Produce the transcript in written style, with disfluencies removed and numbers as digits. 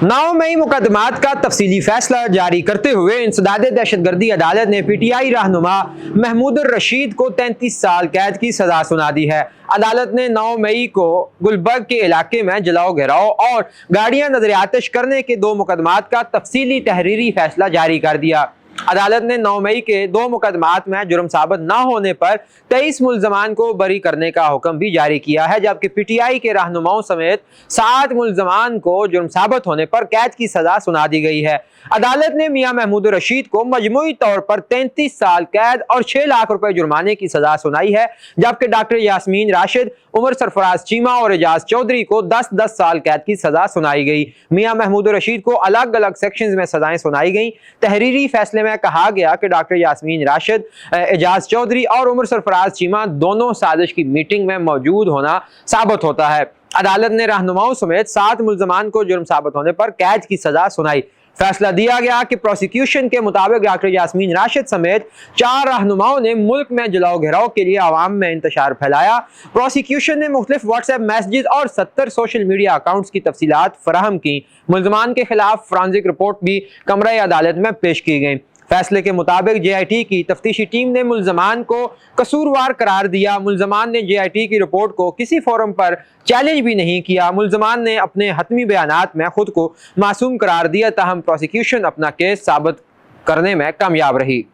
9 मई मुकदमात का तफसीली फैसला जारी करते हुए इंसदाद दहशतगर्दी अदालत ने PTI रहनुमा महमूदुर रशीद को 33 साल कैद की सजा सुना दी है। अदालत ने 9 मई को गुलबर्ग के इलाके में जलाओ घेराव और गाड़ियां नजर आतिश करने के 2 मुकदमात का तफसीली तहरीरी फैसला जारी कर दिया। अदालत ने 9 मई के 2 मुकदमात में जुर्म साबित न होने पर 23 मुल्जमान को बरी करने का हुक्म भी जारी किया है, जबकि PTI के रहनुमाओं समेत 7 मुल्जमान को जुर्म साबित होने पर कैद की सजा सुना दी गई है। अदालत ने मियां महमूदुर रशीद को मजमूई तौर पर 33 साल कैद और 6 लाख रुपए जुर्माने की सजा सुनाई है, जबकि डॉक्टर यास्मीन राशिद, उमर सरफराज चीमा और एजाज चौधरी को 10-10 साल कैद की सजा सुनाई गई। मियां महमूदुर रशीद को अलग अलग सेक्शंस में सजाएं सुनाई गई। तहरीरी फैसले में कहा गया कि डॉक्टर यास्मीन राशिद, एजाज चौधरी और उमर सरफराज चीमा दोनों साजिश की मीटिंग में मौजूद होना साबित होता है। अदालत ने रहनुमाओं समेत 7 मुल्जमान को जुर्म साबित होने पर कैद की सजा सुनाई। फैसला दिया गया कि प्रोसिक्यूशन के मुताबिक डॉक्टर यास्मीन राशिद समेत 4 रहनुमाओं ने मुल्क में जलाओ घेराव के लिए आवाम में इंतशार फैलाया। प्रोसिक्यूशन ने मुख्तलिफ व्हाट्सएप मैसेजेस और 70 सोशल मीडिया अकाउंट्स की तफसीलात फराहम की। मुल्जमान के खिलाफ फॉरेंसिक रिपोर्ट भी कमरे अदालत में पेश की गई। फैसले के मुताबिक JIT की तफ्तीशी टीम ने मुल्जमान को कसूरवार करार दिया। मुल्जमान ने JIT की रिपोर्ट को किसी फोरम पर चैलेंज भी नहीं किया। मुल्जमान ने अपने हतमी बयानात में खुद को मासूम करार दिया, ताहम प्रोसिक्यूशन अपना केस साबित करने में कामयाब रही।